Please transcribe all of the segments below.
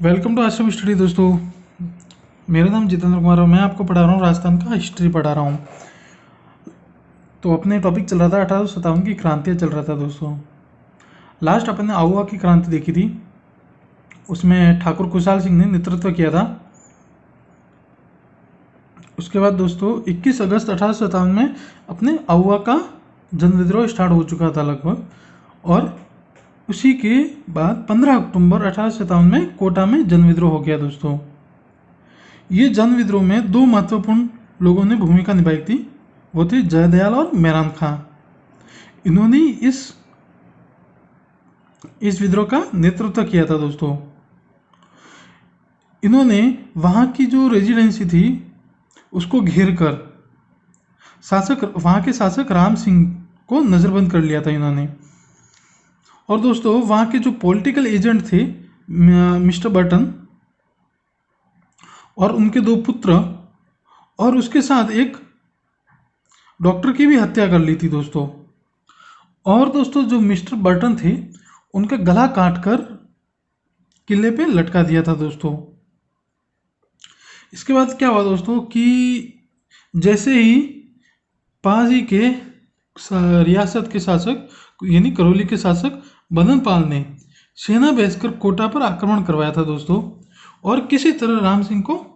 Welcome to आश्रम study दोस्तों। मेरा नाम जितेंद्र कुमार है और मैं आपको पढ़ा रहा हूँ राजस्थान का हिस्ट्री पढ़ा रहा हूँ। तो अपने टॉपिक चल रहा था 1857 की क्रांतियाँ चल रहा था दोस्तों। लास्ट अपन ने आहुआ की क्रांति देखी थी, उसमें ठाकुर खुशहाल सिंह ने नेतृत्व किया था। उसके बाद दोस्तों 21 अगस्त 1857 में अपने आहुआ का जन विद्रोह स्टार्ट हो चुका था लगभग, और उसी के बाद 15 अक्टूबर 1857 में कोटा में जन विद्रोह हो गया दोस्तों। ये जन विद्रोह में दो महत्वपूर्ण लोगों ने भूमिका निभाई थी, वो थे जयदयाल और मेहरान खां। इन्होंने इस विद्रोह का नेतृत्व किया था दोस्तों। इन्होंने वहाँ की जो रेजिडेंसी थी उसको घेर कर वहाँ के शासक राम सिंह को नज़रबंद कर लिया था इन्होंने। और दोस्तों वहाँ के जो पॉलिटिकल एजेंट थे मिस्टर बर्टन और उनके दो पुत्र, और उसके साथ एक डॉक्टर की भी हत्या कर ली थी दोस्तों। और दोस्तों जो मिस्टर बर्टन थे उनका गला काटकर किले पे लटका दिया था दोस्तों। इसके बाद क्या हुआ दोस्तों कि जैसे ही पास ही के रियासत के शासक यानी करौली के शासक मदन पाल ने सेना भेजकर कोटा पर आक्रमण करवाया था दोस्तों, और किसी तरह राम सिंह को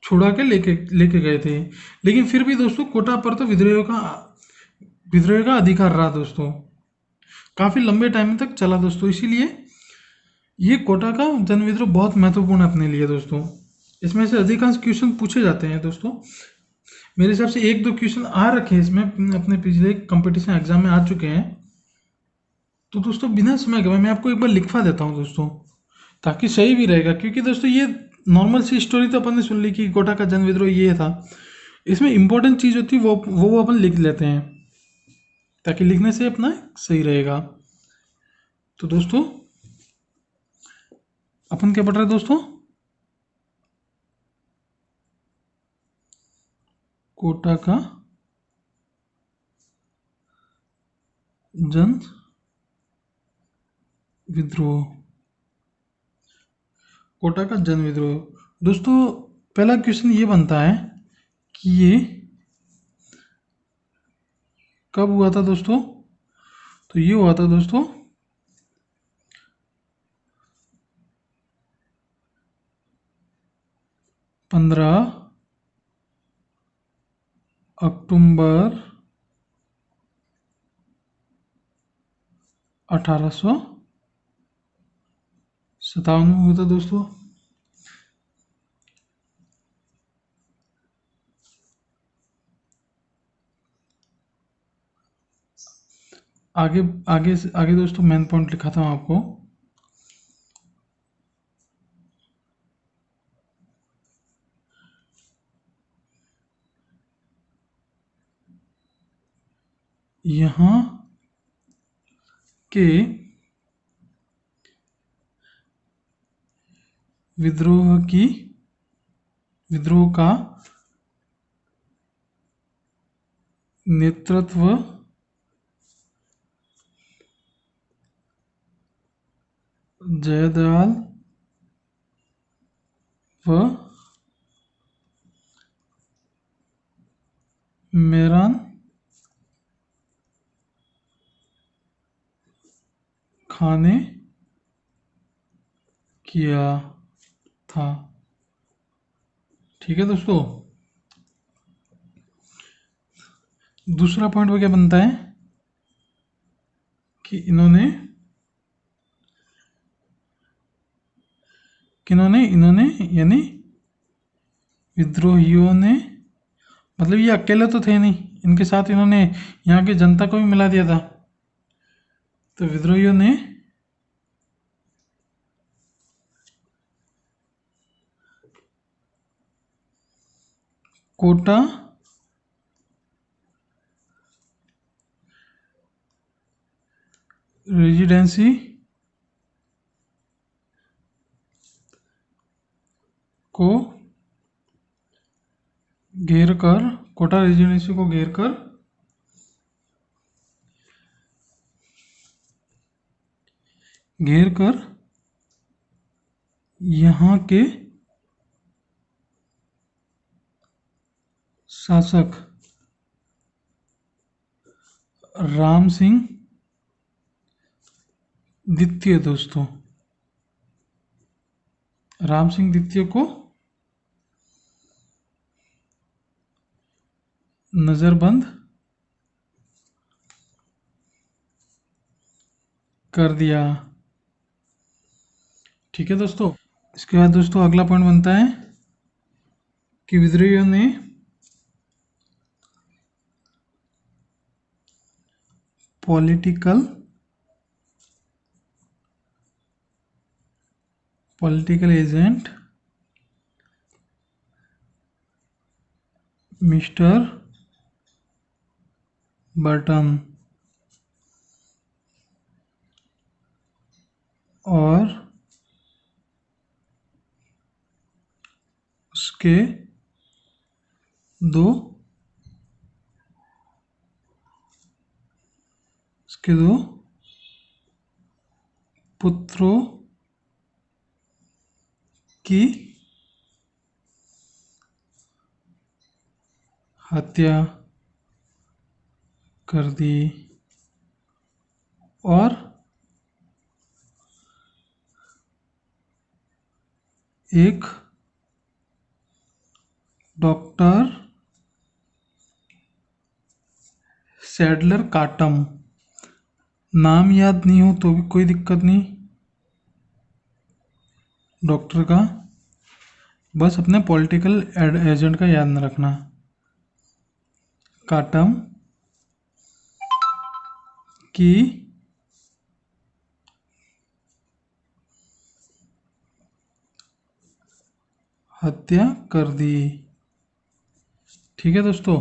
छुड़ा के लेके लेके गए थे। लेकिन फिर भी दोस्तों कोटा पर तो विद्रोह का अधिकार रहा दोस्तों, काफ़ी लंबे टाइम तक चला दोस्तों। इसीलिए ये कोटा का जन विद्रोह बहुत महत्वपूर्ण अपने लिए दोस्तों। इसमें से अधिकांश क्वेश्चन पूछे जाते हैं दोस्तों। मेरे हिसाब से एक दो क्वेश्चन आ रखे हैं इसमें, अपने पिछले कंपटीशन एग्जाम में आ चुके हैं। तो दोस्तों बिना समय गवाए मैं आपको एक बार लिखवा देता हूँ दोस्तों, ताकि सही भी रहेगा। क्योंकि दोस्तों ये नॉर्मल सी स्टोरी तो अपन ने सुन ली कि कोटा का जन विद्रोह ये था, इसमें इंपॉर्टेंट चीज़ होती है वो अपन लिख लेते हैं, ताकि लिखने से अपना सही रहेगा। तो दोस्तों अपन क्या पढ़ रहे हैं दोस्तों? कोटा का जन विद्रोह। कोटा का जन विद्रोह दोस्तों, पहला क्वेश्चन ये बनता है कि ये कब हुआ था दोस्तों? तो ये हुआ था दोस्तों 15 अक्टूबर 1857 में हुआ था दोस्तों। आगे आगे आगे दोस्तों मेन पॉइंट लिखा था आपको। यहाँ के विद्रोह का नेतृत्व जयदयाल व मेहरान खां ने किया था। ठीक है दोस्तों। दूसरा पॉइंट वो क्या बनता है कि इन्होंने यानी विद्रोहियों ने, मतलब ये अकेले तो थे नहीं, इनके साथ इन्होंने यहाँ की जनता को भी मिला दिया था। तो विद्रोहियों ने कोटा रेजिडेंसी को घेर कर कोटा रेजिडेंसी को घेर कर घेर कर यहाँ के शासक राम सिंह द्वितीय दोस्तों, राम सिंह द्वितीय को नजरबंद कर दिया। ठीक है दोस्तों। इसके बाद दोस्तों अगला पॉइंट बनता है कि विद्रोहियों ने पॉलिटिकल एजेंट मिस्टर बर्टन और उसके दो पुत्रों की हत्या कर दी और एक डॉक्टर सैडलर काटम, नाम याद नहीं हो तो भी कोई दिक्कत नहीं डॉक्टर का, बस अपने पॉलिटिकल एजेंट का याद न रखना, काटम की हत्या कर दी। ठीक है दोस्तों।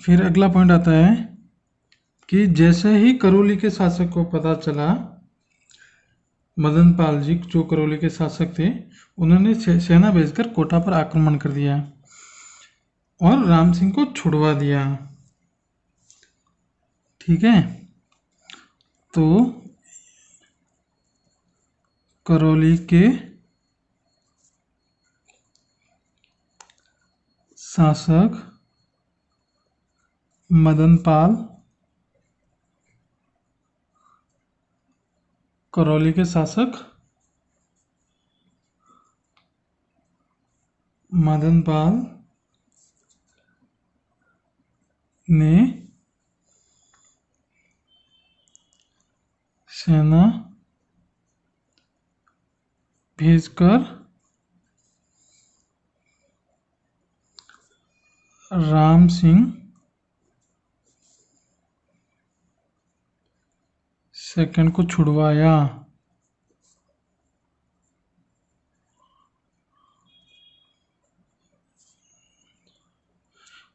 फिर अगला पॉइंट आता है कि जैसे ही करौली के शासक को पता चला, मदन पाल जी जो करौली के शासक थे, उन्होंने सेना भेजकर कोटा पर आक्रमण कर दिया और राम सिंह को छुड़वा दिया। ठीक है। तो करौली के शासक मदन पाल, करौली के शासक मदन पाल ने सेना भेजकर राम सिंह सेकंड को छुड़वाया।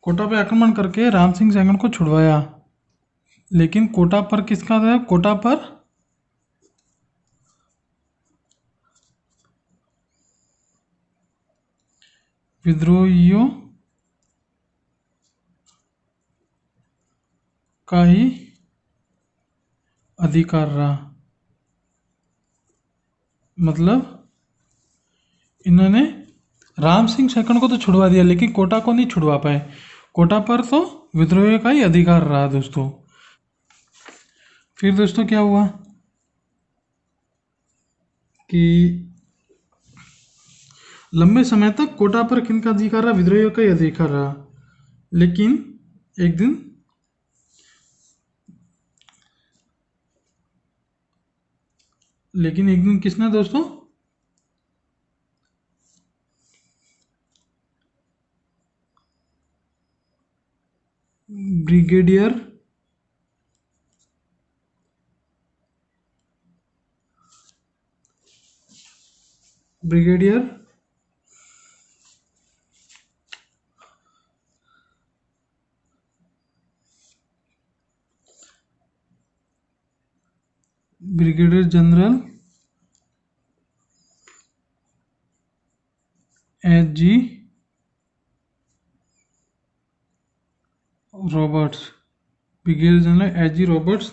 कोटा पर आक्रमण करके राम सिंह सेकंड को छुड़वाया, लेकिन कोटा पर किसका था? कोटा पर विद्रोहियों का ही अधिकार रहा। मतलब इन्होंने राम सिंह सेकंड को तो छुड़वा दिया, लेकिन कोटा को नहीं छुड़वा पाए। कोटा पर तो विद्रोहियों का ही अधिकार रहा दोस्तों। फिर दोस्तों क्या हुआ कि लंबे समय तक कोटा पर किनका अधिकार रहा? विद्रोहियों का ही अधिकार रहा। लेकिन एक दिन किसने दोस्तों? Brigadier brigadier general H G Roberts, brigadier general H G Roberts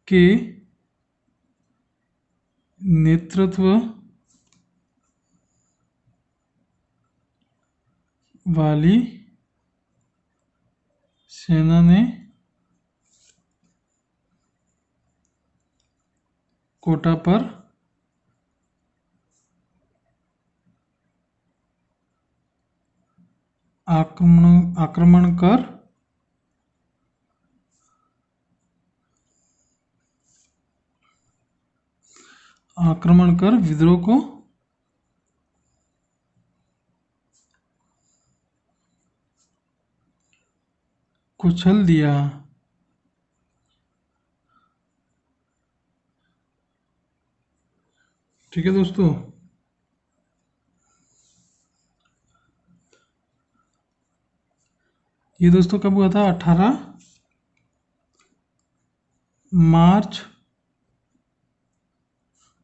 के नेतृत्व वाली सेना ने कोटा पर आक्रमण कर विद्रोह को कुचल दिया। ठीक है दोस्तों, ये दोस्तों कब हुआ था? 18 मार्च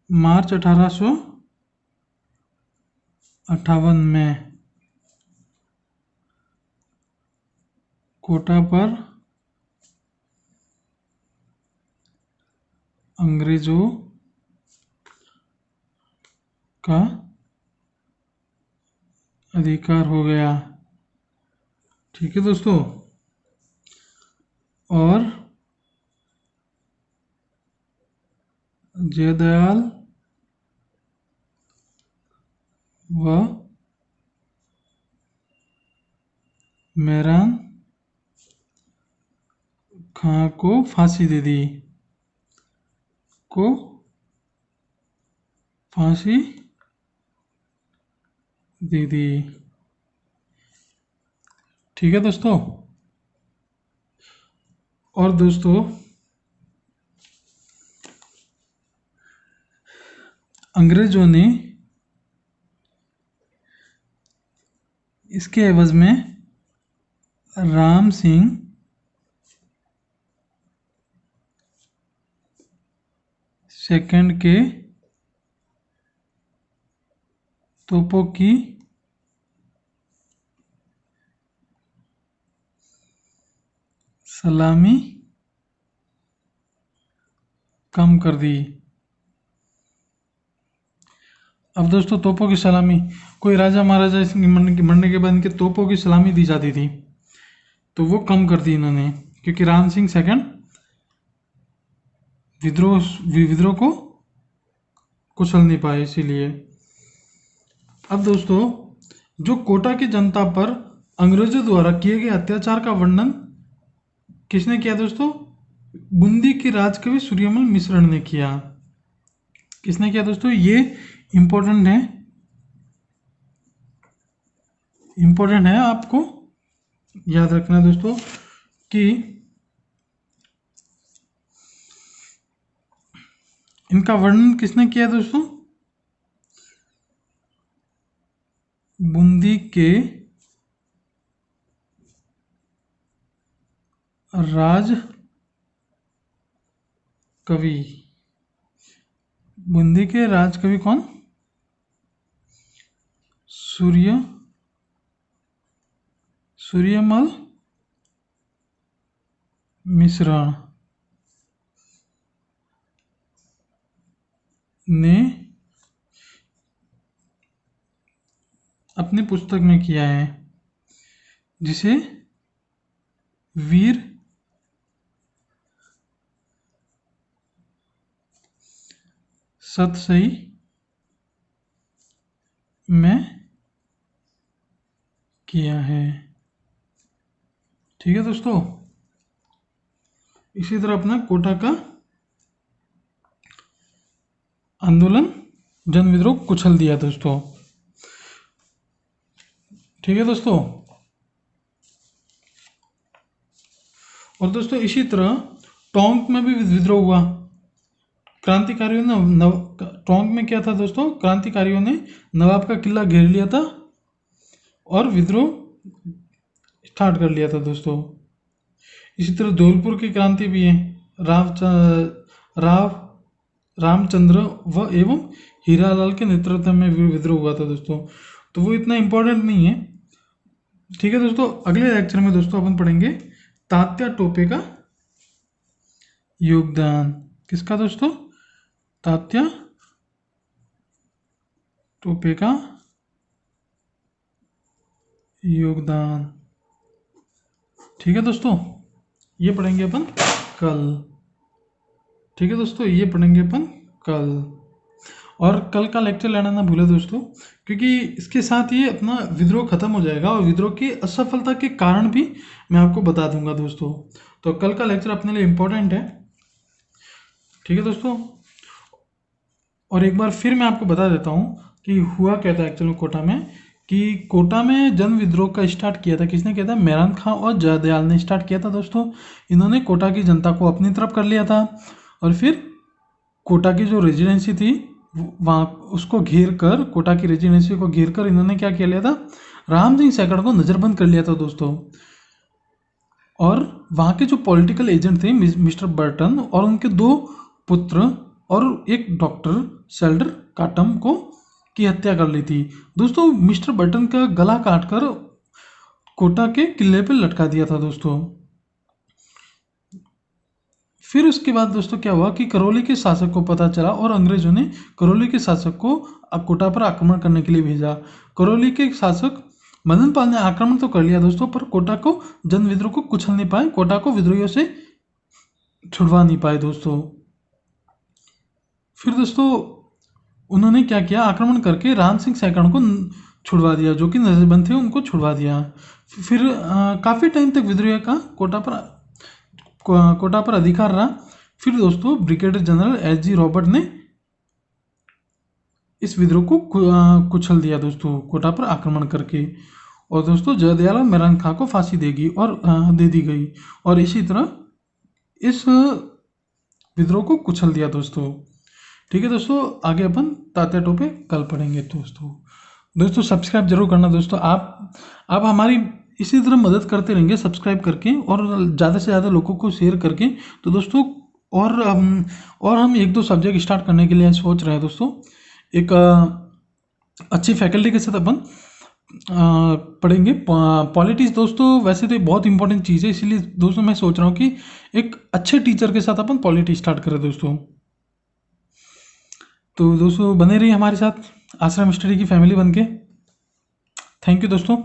1858 में कोटा पर अंग्रेजों का अधिकार हो गया। ठीक है दोस्तों, और जयदयाल व मेहरान खां को फांसी दे दी। ठीक है दोस्तों, और दोस्तों अंग्रेजों ने इसके एवज में राम सिंह सेकंड के तोपों की सलामी कम कर दी। अब दोस्तों तोपों की सलामी, कोई राजा महाराजा इसके मरने के बाद इनके तोपों की सलामी दी जाती थी, तो वो कम कर दी इन्होंने, क्योंकि राम सिंह सेकंड विद्रोह को कुचल नहीं पाए, इसीलिए। अब दोस्तों जो कोटा की जनता पर अंग्रेजों द्वारा किए गए अत्याचार का वर्णन किसने किया दोस्तों? बूंदी के राजकवि सूर्यमल मिश्र ने किया। किसने किया दोस्तों? ये इंपॉर्टेंट है, आपको याद रखना दोस्तों कि इनका वर्णन किसने किया दोस्तों? बूंदी के राज कवि कौन? सूर्यमल मिश्र ने अपनी पुस्तक में किया है, जिसे वीर सतसई में किया है। ठीक है दोस्तों, इसी तरह अपना कोटा का आंदोलन जन विद्रोह कुचल दिया दोस्तों। ठीक है दोस्तों, और दोस्तों इसी तरह टोंक में भी विद्रोह हुआ। क्रांतिकारियों ने टोंक में क्या था दोस्तों? क्रांतिकारियों ने नवाब का किला घेर लिया था और विद्रोह स्टार्ट कर लिया था दोस्तों। इसी तरह धौलपुर की क्रांति भी है। रामचंद्र व एवं हीरालाल के नेतृत्व में विद्रोह हुआ था दोस्तों, तो वो इतना इम्पोर्टेंट नहीं है। ठीक है दोस्तों, अगले लेक्चर में दोस्तों अपन पढ़ेंगे तात्या टोपे का योगदान। किसका दोस्तों? तात्या टोपे का योगदान। ठीक है दोस्तों, ये पढ़ेंगे अपन कल। ठीक है दोस्तों, ये पढ़ेंगे अपन कल। और कल का लेक्चर लेना ना भूले दोस्तों, क्योंकि इसके साथ ये अपना विद्रोह खत्म हो जाएगा और विद्रोह की असफलता के कारण भी मैं आपको बता दूंगा दोस्तों। तो कल का लेक्चर अपने लिए इम्पोर्टेंट है। ठीक है दोस्तों, और एक बार फिर मैं आपको बता देता हूँ कि हुआ क्या था एक्चुअली कोटा में। कि कोटा में जन विद्रोह का स्टार्ट किया था, किसने किया था? मेहरान खां और जयदयाल ने स्टार्ट किया था दोस्तों। इन्होंने कोटा की जनता को अपनी तरफ कर लिया था और फिर कोटा की जो रेजिडेंसी थी वहाँ उसको घेर कर, कोटा की रेजिडेंसी को घेर कर इन्होंने क्या किया लिया था? राम सिंह सैकड़ को नज़रबंद कर लिया था दोस्तों। और वहाँ के जो पॉलिटिकल एजेंट थे मिस्टर बर्टन और उनके दो पुत्र और एक डॉक्टर सेल्डर काटम को की हत्या कर ली थी दोस्तों। मिस्टर बर्टन का गला काटकर कोटा के किले पर लटका दिया था दोस्तों। फिर उसके बाद दोस्तों क्या हुआ कि करौली के शासक को पता चला और अंग्रेजों ने करौली के शासक को कोटा पर आक्रमण करने के लिए भेजा। करौली के शासक मदन पाल ने आक्रमण तो कर लिया दोस्तों, पर कोटा को जन विद्रोह को कुचल नहीं पाए, कोटा को विद्रोहियों से छुड़वा नहीं पाए दोस्तों। फिर दोस्तों उन्होंने क्या किया? आक्रमण करके राम सिंह सैकड़ को छुड़वा दिया, जो कि नजरबंद थे उनको छुड़वा दिया। फिर काफ़ी टाइम तक विद्रोह का कोटा पर अधिकार रहा। फिर दोस्तों ब्रिगेडियर जनरल एस.जी. रॉबर्ट ने इस विद्रोह को कुचल दिया दोस्तों, कोटा पर आक्रमण करके। और दोस्तों जयदयाल और मेहरान खां को फांसी देगी और दे दी गई, और इसी तरह इस विद्रोह को कुचल दिया दोस्तों। ठीक है दोस्तों, आगे अपन तात्या टोपे कल पढ़ेंगे दोस्तों सब्सक्राइब जरूर करना दोस्तों। आप हमारी इसी तरह मदद करते रहेंगे सब्सक्राइब करके और ज़्यादा से ज़्यादा लोगों को शेयर करके। तो दोस्तों और हम एक दो सब्जेक्ट स्टार्ट करने के लिए सोच रहे हैं दोस्तों। एक अच्छी फैकल्टी के साथ अपन पढ़ेंगे पॉलिटिक्स दोस्तों। वैसे तो बहुत इंपॉर्टेंट चीज़ है, इसीलिए दोस्तों मैं सोच रहा हूँ कि एक अच्छे टीचर के साथ अपन पॉलिटिक्स स्टार्ट करें दोस्तों। तो दोस्तों बने रहिए हमारे साथ आश्रम स्टडी की फैमिली बनके। थैंक यू दोस्तों।